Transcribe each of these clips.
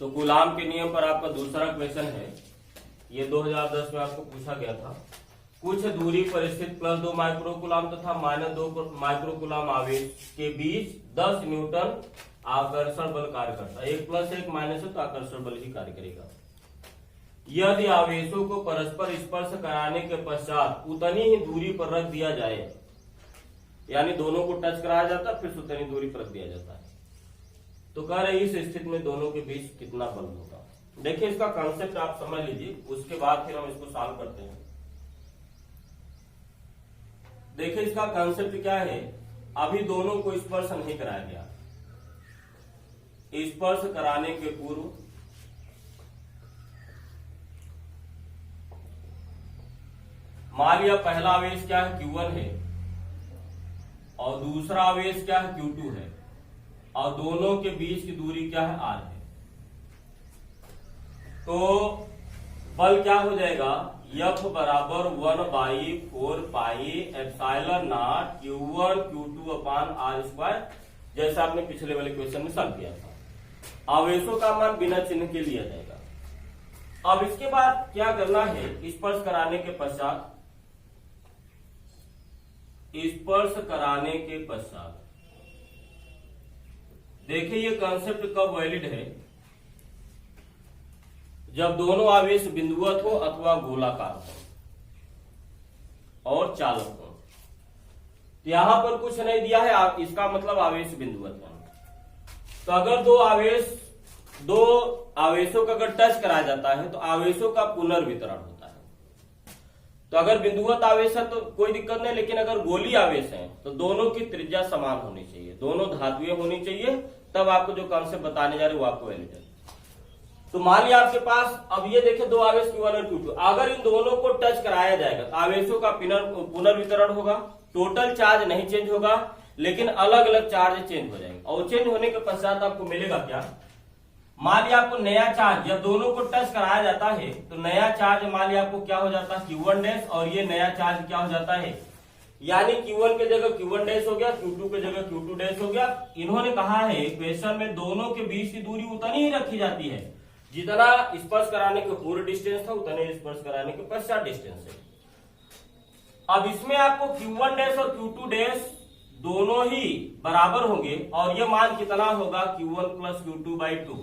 तो कूलाम के नियम पर आपका दूसरा क्वेश्चन है। ये 2010 में आपको पूछा गया था। कुछ दूरी पर स्थित +2 माइक्रो कूलाम तथा -2 माइक्रो कूलाम आवेश के बीच 10 न्यूटन आकर्षण बल कार्य करता है। 1 + 1 - है तो आकर्षण बल ही कार्य करेगा। यदि आवेशों को परस्पर स्पर्श कराने के पश्चात उतनी ही दूरी पर रख दिया जाए, यानी दोनों को टच कराया जाता है फिर उतनी दूरी पर रख दिया जाता है, तो कह रहे इस स्थिति में दोनों के बीच कितना बल होगा। देखिए इसका कॉन्सेप्ट आप समझ लीजिए, उसके बाद फिर हम इसको सॉल्व करते हैं। देखिए इसका कॉन्सेप्ट क्या है। अभी दोनों को स्पर्श नहीं कराया गया। स्पर्श कराने के पूर्व मान लिया पहला आवेश क्या है, Q1 है, और दूसरा आवेश क्या है, Q2 है, और दोनों के बीच की दूरी क्या है, R है। तो बल क्या हो जाएगा, F बराबर 1/4 pi epsilon not Q1 Q2 upon R², जैसा आपने पिछले वाले क्वेश्चन में सॉल्व किया था। आवेशों का मान बिना चिन्ह के लिया जाएगा। अब इसके बाद क्या करना है, स्पर्श कराने के पश्चात देखिए ये कॉन्सेप्ट कब वैलिड है, जब दोनों आवेश बिंदुवत हो अथवा गोलाकार हो और चालक हो। यहां पर कुछ नहीं दिया है, इसका मतलब आवेश बिंदुवत है। तो अगर दो आवेशों का अगर टच कराया जाता है तो आवेशों का पुनर्वितरण होता है। तो अगर बिंदुवत आवेश है तो कोई दिक्कत नहीं, लेकिन अगर गोली आवेश है तो दोनों की त्रिज्या समान होनी चाहिए, दोनों धातुएं होनी चाहिए, तब आपको जो कॉन्सेप्ट बताने जा रहे हैं वो आपको वैलिड है। तो मान लिया आपके पास, अब ये देखिए दो आवेश Q1 और Q2, अगर इन दोनों को टच कराया जाएगा तो आवेशों का पुनर्वितरण होगा, टोटल चार्ज नहीं चेंज होगा, लेकिन अलग अलग चार्ज चेंज हो जाएंगे। और चेंज होने के पश्चात आपको मिलेगा क्या, मान लिया आपको नया चार्ज, जब दोनों को टच कराया जाता है तो नया चार्ज मान लिया आपको क्या हो जाता है, Q1 और ये नया चार्ज क्या हो जाता है, यानी Q1 के जगह Q1 हो गया, Q2 के जगह Q2 हो गया। इन्होंने कहा है क्वेश्चन में दोनों के बीच की दूरी उतनी ही रखी जाती है जितना स्पर्श कराने के पूर्व डिस्टेंस था, उतने स्पर्श कराने के पश्चात डिस्टेंस है। अब इसमें आपको Q1 और Q2 दोनों ही बराबर होंगे, और ये मान कितना होगा, Q1 + Q2/2।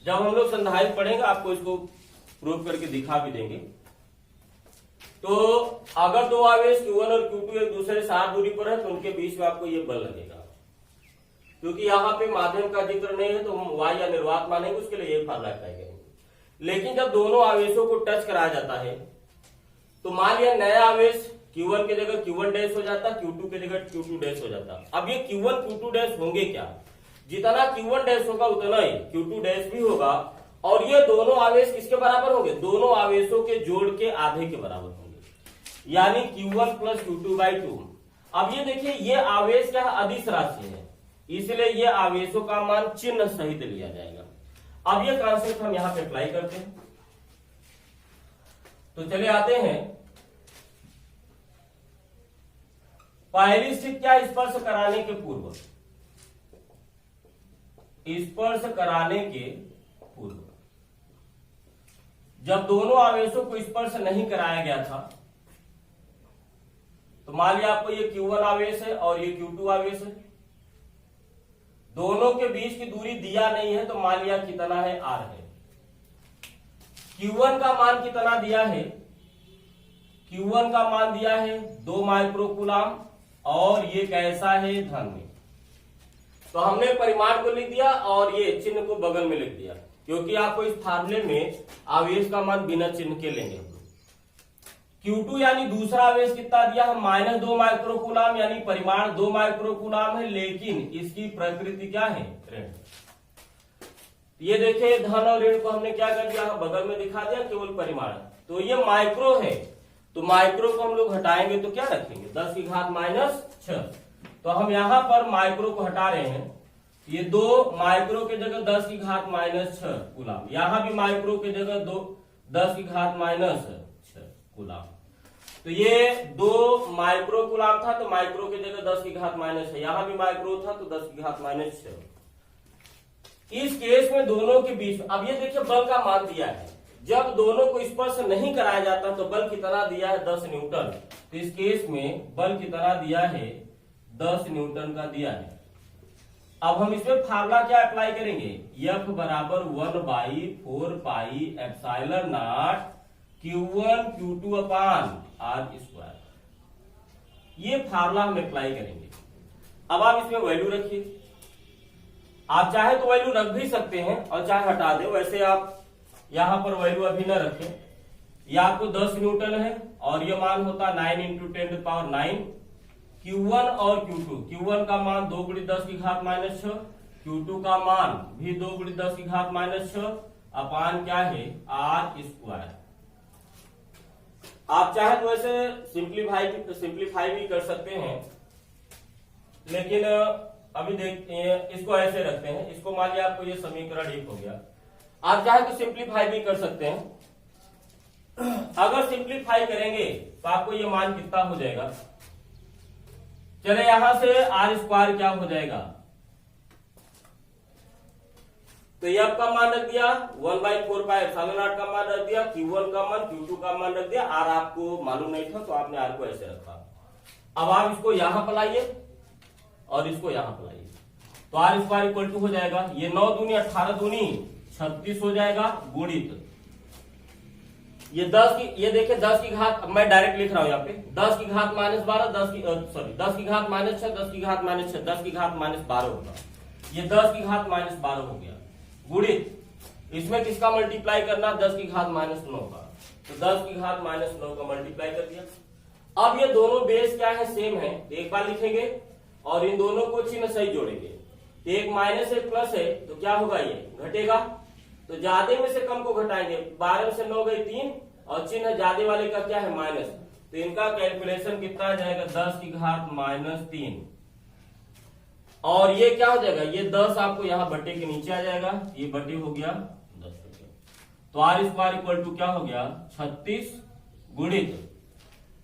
जब हम लोग संधारित्र पढ़ेंगे आपको इसको प्रूव करके दिखा भी देंगे। तो अगर दो आवेश Q1 और Q2 एक दूसरे से 7 दूरी पर है तो उनके बीच में आपको ये बल लगेगा। क्योंकि यहाँ पे माध्यम का जिक्र नहीं है तो हम y या निर्वात मानेंगे, उसके लिए ये फार्मूला अप्लाई करेंगे। लेकिन जब दोनों आवेशों को टच कराया जाता है तो मान लिया नया आवेश Q1 के जगह Q1 हो जाता, Q2 के जगह Q2 हो जाता। अब ये Q1 Q2 होंगे क्या, जितना Q1 होगा उतना ही Q2 भी होगा, और ये दोनों आवेश किसके बराबर होंगे, दोनों आवेशों के जोड़ के आधे के बराबर होंगे, यानी Q1 + Q2/2। अब ये देखिए ये आवेश क्या अदिश राशि है, इसलिए ये आवेशों का मान चिन्ह सहित लिया जाएगा। अब ये कॉन्सेप्ट हम यहां पे अप्लाई करते हैं। तो चले आते हैं, पहली स्थिति क्या, स्पर्श कराने के पूर्व, जब दोनों आवेशों को स्पर्श नहीं कराया गया था, तो मान लिया आपको ये Q1 आवेश है और ये Q2 आवेश है, दोनों के बीच की दूरी दिया नहीं है, तो मान लिया कितना है, R है। Q1 का मान कितना दिया है, Q1 का मान दिया है 2 माइक्रो कूलाम, और ये कैसा है, धन में। तो हमने परिमाण को लिख दिया और ये चिन्ह को बगल में लिख दिया, क्योंकि आपको इस फार्मूले में आवेश का मान बिना चिन्ह के लेंगे। Q2 यानी दूसरा आवेश कितना दिया है, -2 माइक्रो कूलाम, यानी परिमाण 2 माइक्रो कूलाम है, लेकिन इसकी प्रकृति क्या है, ऋण। ये देखिए धन और ऋण को हमने क्या कर दिया, बगल में दिखा दिया, केवल परिमाण। तो ये माइक्रो है, तो माइक्रो को हम लोग हटाएंगे तो क्या रखेंगे, 10⁻⁶। तो हम यहां पर माइक्रो को हटा रहे हैं, ये 2 माइक्रो के जगह 10⁻⁶ कूलाम, यहां भी माइक्रो के जगह 10⁻⁶ कूलाम। तो ये 2 माइक्रो कूलाम था, तो माइक्रो की जगह 10⁻⁻, यहां भी माइक्रो था तो 10⁻⁶। इस केस में दोनों के बीच, अब ये देखिए बल का मान दिया है, जब दोनों को स्पर्श नहीं कराया जाता तो बल कितना दिया है 10 न्यूटन। तो इस केस में बल कितना दिया है 10 न्यूटन का दिया है। अब हम इसमें फार्मूला क्या अप्लाई करेंगे, F बराबर 1/4 pi epsilon not Q1 Q2 upon R²। ये फार्मूला हम अप्लाई करेंगे। अब आप इसमें वैल्यू रखिए, आप चाहे तो वैल्यू रख भी सकते हैं और चाहे हटा दे, वैसे आप यहां पर वैल्यू अभी न रखें। ये आपको 10 न्यूटन है और ये मान होता 9 × 10⁹ Q1 और Q2। Q1 का मान 2 × 10⁻⁻⁶, Q2 का मान भी 2 × 10⁻⁻⁶, अपान क्या है R²। आप चाहे तो वैसे सिंप्लीफाई भी कर सकते हैं, लेकिन अभी देखते हैं, इसको ऐसे रखते हैं। इसको मान लिया आपको ये समीकरण 1 हो गया। आप चाहे तो सिंप्लीफाई भी कर सकते हैं। अगर सिंप्लीफाई करेंगे तो आपको ये मान कितना हो जाएगा, चले यहां से R² क्या हो जाएगा, तो ये आपका मान रख दिया 1/4 पाई एप्सिलॉन नॉट का मान रख दिया, Q1 का मान Q2 का मान रख दिया, R आपको मालूम नहीं था तो आपने R को ऐसे रखा। अब आप इसको यहां पर लाइए और इसको यहां पर लाइए, तो R² इक्वल टू हो जाएगा, ये 9 दूनी 18 दूनी 36 हो जाएगा, गुणित ये 10 की, ये देखिए 10 की घात, मैं डायरेक्ट लिख रहा हूं यहाँ पे 10 की घात -12, 10 की घात -6, 10 की घात -6, 10 की घात -12 होगा, ये 10 की घात -12 हो गया, गुणित इसमें किसका मल्टीप्लाई करना, 10 की घात -9 का, तो 10 की घात -9 का मल्टीप्लाई कर दिया। अब ये दोनों बेस क्या है, सेम है, एक बार लिखेंगे और इन दोनों को चिन्ह सही जोड़ेंगे। एक माइनस एक प्लस है तो क्या होगा, ये घटेगा, तो ज्यादा में से कम को घटाएंगे, 12 में से 9 गई 3 और चिन्ह ज्यादा वाले का क्या है माइनस, तो इनका कैलकुलेशन कितना आ जाएगा 10 की घात -3, और ये क्या हो जाएगा, ये 10 आपको यहाँ बटे के नीचे आ जाएगा, ये बटे हो गया 10 हो गया, तो R² इक्वल टू क्या हो गया 36, गुणित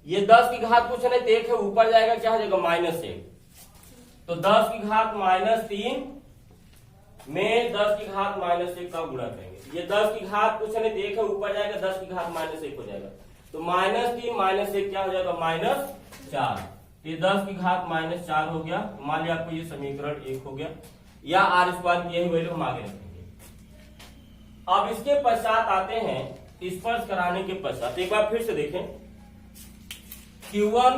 ये 10 की घात कुछ नहीं, 1 है ऊपर जाएगा, क्या हो जाएगा -1, तो 10 की घात -3 में 10 की घात -1 का गुणा करेंगे, ये 10 की घात कुछ नहीं, 1 है ऊपर जाएगा, 10 की घात -1 हो जाएगा, तो -3 -1 क्या हो जाएगा -4, ये 10 की घात -4 हो गया। मान लिया आपको ये समीकरण 1 हो गया, या R² की यही वैल्यू हम आगे रखेंगे। अब इसके पश्चात आते हैं स्पर्श कराने के पश्चात, एक बार फिर से देखें, Q1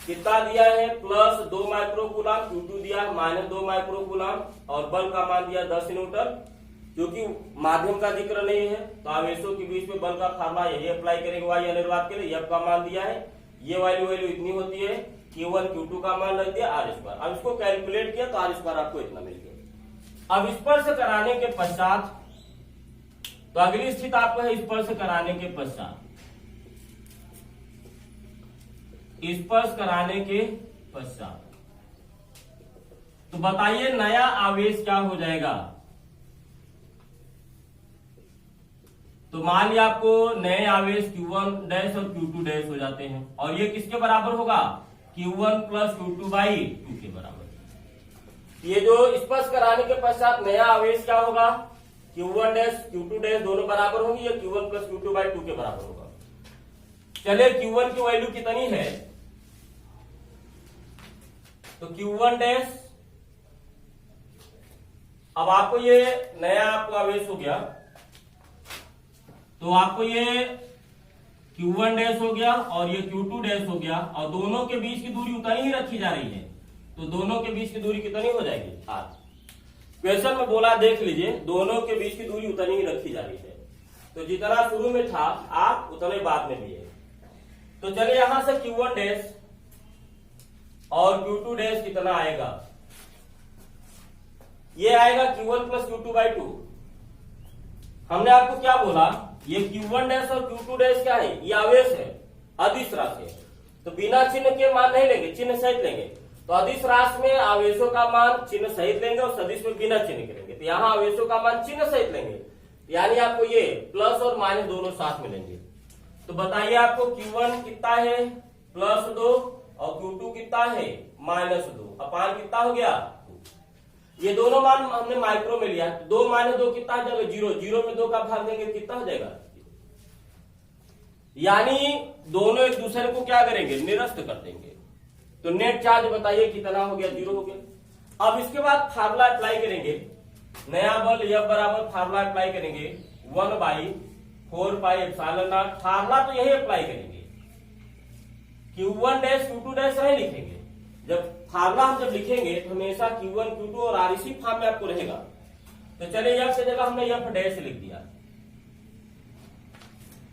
कितना दिया है +2 माइक्रोकूलम, Q2 दिया है -2 माइक्रोकूलम, और बल का मान दिया 10 न्यूटन। क्योंकि माध्यम का जिक्र नहीं है तो आवेशों के बीच में बल का फार्मूला यही अप्लाई करेंगे y अनिर्वात के लिए। F का मान दिया है, ये वैल्यू इतनी होती है, Q1 Q2 का मान रख दिया R²। अब इसको कैलकुलेट किया तो R² आपको इतना मिल गया। अब स्पर्श कराने के पश्चात, तो अगली स्थिति आपको है स्पर्श कराने के पश्चात, स्पर्श कराने के पश्चात तो बताइए नया आवेश क्या हो जाएगा। तो मान लिया आपको नए आवेश Q1 और Q2 हो जाते हैं, और ये किसके बराबर होगा, Q1 + Q2/2 के बराबर। ये जो स्पर्श कराने के पश्चात नया आवेश क्या होगा, Q1 Q2 दोनों बराबर होंगे, या Q1 + Q2/2 के बराबर होगा। चलिए Q1 की वैल्यू कितनी है, तो Q1, अब आपको ये नया आपको आवेश हो गया, तो आपको ये Q1 हो गया और ये Q2 हो गया, और दोनों के बीच की दूरी उतनी ही रखी जा रही है, तो दोनों के बीच की दूरी कितनी हो जाएगी, R। क्वेश्चन में बोला देख लीजिए, दोनों के बीच की दूरी उतनी ही रखी जा रही है, तो जितना शुरू में था R उतने बाद में भी है। तो चलिए यहां से Q1 और Q2 कितना आएगा, ये आएगा Q1 + Q2/2। हमने आपको क्या बोला, ये Q1 और Q2 क्या है, ये आवेश है, अदिश राशि है, तो बिना चिन्ह के मान नहीं लेंगे, चिन्ह सहित लेंगे। तो अदिश राशि में आवेशों का मान चिन्ह सहित लेंगे और सदिश में बिना चिन्ह के लेंगे, तो यहाँ आवेशों का मान चिन्ह सहित लेंगे, यानी आपको ये प्लस और माइनस दोनों साथ में लेंगे। तो बताइए आपको Q1 कितना है +2 और Q2 कितना है -2, अपान कितना हो गया 2। ये दोनों मान हमने माइक्रो में लिया, 2 माइनस 2 कितना हो जाएगा 0, 0 में 2 का भाग देंगे कितना हो जाएगा, यानी दोनों एक दूसरे को क्या करेंगे, निरस्त कर देंगे। तो नेट चार्ज बताइए कितना हो गया, 0 हो गया। अब इसके बाद फार्मूला अप्लाई करेंगे, नया बल F बराबर फार्मूला अप्लाई करेंगे 1/4πε0। फार्मूला तो यही अप्लाई करेंगे, Q1 डैश Q2 डैश नहीं लिखेंगे। जब फार्मूला हम जब लिखेंगे तो हमेशा Q1 Q2 और R इसी फॉर्म में आपको रहेगा। तो चलिए F की जगह हमने F डैश लिख दिया,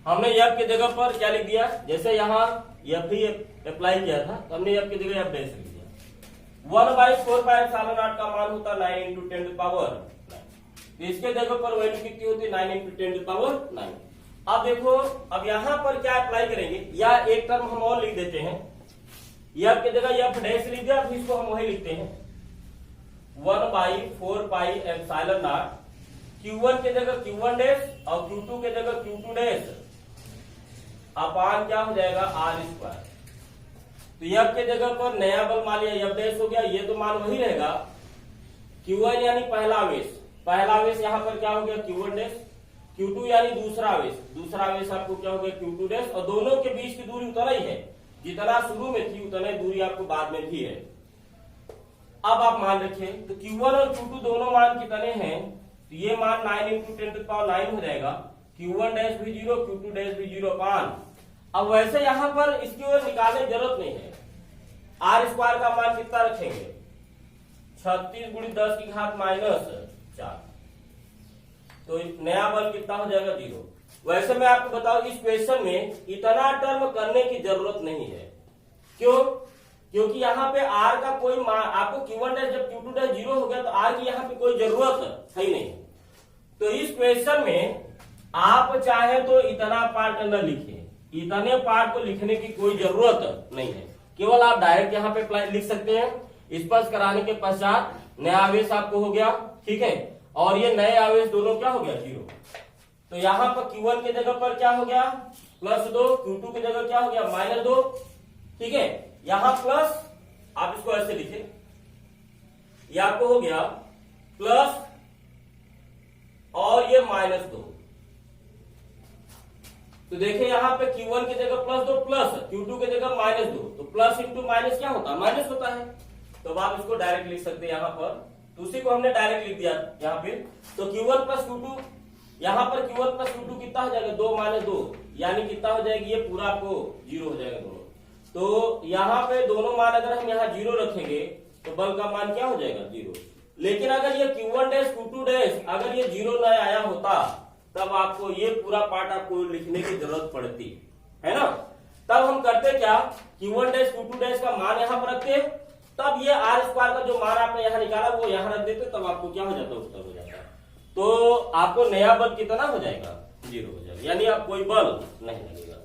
हमने F की जगह पर क्या लिख दिया, जैसे यहाँ F ही अप्लाई किया था तो हमने F की जगह F डैश लिख दिया। 1/4πε0 का मान होता 9 × 10⁹। तो इसके जगह पर वैल्यू कितनी होती है, 9 × 10⁹। अब देखो, अब यहां पर क्या अप्लाई करेंगे, या एक टर्म हम और लिख देते हैं, F की जगह F डैश लिख दिया, तो इसको हम वही लिखते हैं 1/4πε0। Q1 की जगह Q1 डैश और Q2 की जगह Q2 डैश अपान क्या हो जाएगा R²। तो F की जगह पर नया बल मान लिया F डैश हो गया, ये तो मान वही रहेगा। Q1 यानी पहला आवेश यहां पर क्या हो गया Q1 डैश, Q2 यानी दूसरा आवेश आपको क्या हो गया Q2 डैश, और दोनों के बीच की दूरी उतना ही है, जितना शुरू में थी उतना ही दूरी आपको बाद में भी है। अब आप मान रखें तो Q1 और Q2 दोनों मान कितने हैं, तो ये मान 9 × 10⁹ हो जाएगा। Q1 डैश भी 0, Q2 डैश भी 0 अपान। अब वैसे यहां पर इसकी ओर निकालने की जरूरत नहीं है, R² का मान कितना रखेंगे 36 × 10⁻⁻⁴। तो नया बल कितना हो जाएगा 0। वैसे मैं आपको बताऊं इस क्वेश्चन में इतना टर्म करने की जरूरत नहीं है, क्यों, क्योंकि यहाँ पे R का कोई मान आपको Q1 डैश जब Q2 डैश 0 हो गया तो R की यहाँ पे कोई जरूरत है ही नहीं। तो इस क्वेश्चन में आप चाहे तो इतना पार्ट न लिखें, इतने पार्ट को लिखने की कोई जरूरत नहीं है, केवल आप डायरेक्ट यहाँ पे लिख सकते हैं। स्पष्ट कराने के पश्चात नया आवेश आपको हो गया, ठीक है, और ये नए आवेश दोनों क्या हो गया 0। तो यहाँ पर Q1 की जगह पर क्या हो गया +2, Q2 की जगह क्या हो गया -2, ठीक है। यहाँ प्लस आप इसको ऐसे लिखे, ये आपको हो गया प्लस और ये -2। तो देखिए यहाँ पे Q1 की जगह +2 प्लस, Q2 की जगह -2, तो प्लस इंटू माइनस क्या होता है, माइनस होता है। तो आप इसको डायरेक्ट लिख सकते हैं यहाँ पर, तो उसी को हमने डायरेक्ट लिख दिया यहाँ पे। तो Q1 + Q2, यहाँ पर Q1 + Q2 कितना हो जाएगा 2 - 2, यानी कितना हो जाएगी, ये पूरा आपको 0 हो जाएगा दोनों। तो यहाँ पे दोनों मान अगर हम यहाँ 0 रखेंगे तो बल का मान क्या हो जाएगा 0। लेकिन अगर ये Q1 डैश Q2 डैश अगर ये 0 न आया होता तब आपको ये पूरा पार्ट आपको लिखने की जरूरत पड़ती है ना। तब हम करते क्या, Q1 डैश Q2 डैश का मान यहाँ पर रखते, तब ये R² का जो मान आपने यहाँ निकाला वो यहाँ रख देते, तब आपको क्या हो जाता है, उत्तर हो जाता। तो आपको नया बल कितना हो जाएगा 0 हो जाएगा, यानी आप कोई बल नहीं लगेगा।